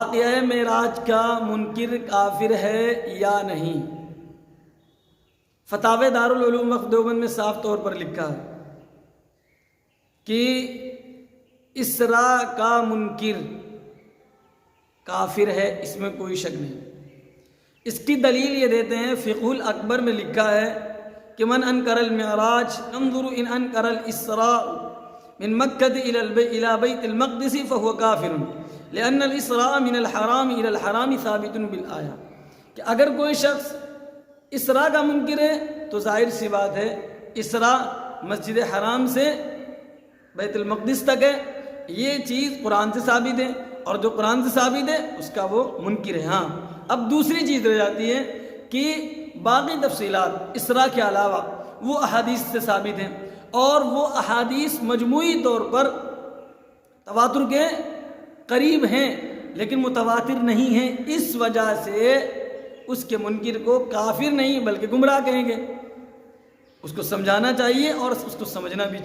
واقعہ معراج کا منکر کافر ہے یا نہیں؟ فتاوی دارالعلوم وقف دیوبند میں صاف طور پر لکھا ہے کہ اسراء کا منکر کافر ہے، اس میں کوئی شک نہیں۔ اس کی دلیل یہ دیتے ہیں، فقہ الاکبر میں لکھا ہے کہ من انکر المعراج انظر ان انکر الاسراء من مکہ الى بیت المقدس فهو کافر لأن الاسراء من الحرام الى الحرام ثابت بالآیہ، کہ اگر کوئی شخص اسراء کا منکر ہے تو ظاہر سی بات ہے اسراء مسجد حرام سے بیت المقدس تک ہے، یہ چیز قرآن سے ثابت ہے، اور جو قرآن سے ثابت ہے اس کا وہ منکر ہے۔ ہاں، اب دوسری چیز رہ جاتی ہے کہ باقی تفصیلات اسراء کے علاوہ وہ احادیث سے ثابت ہیں، اور وہ احادیث مجموعی طور پر تواتر کے قریب ہیں لیکن متواتر نہیں ہیں، اس وجہ سے اس کے منکر کو کافر نہیں بلکہ گمراہ کہیں گے۔ اس کو سمجھانا چاہیے اور اس کو سمجھنا بھی چاہیے۔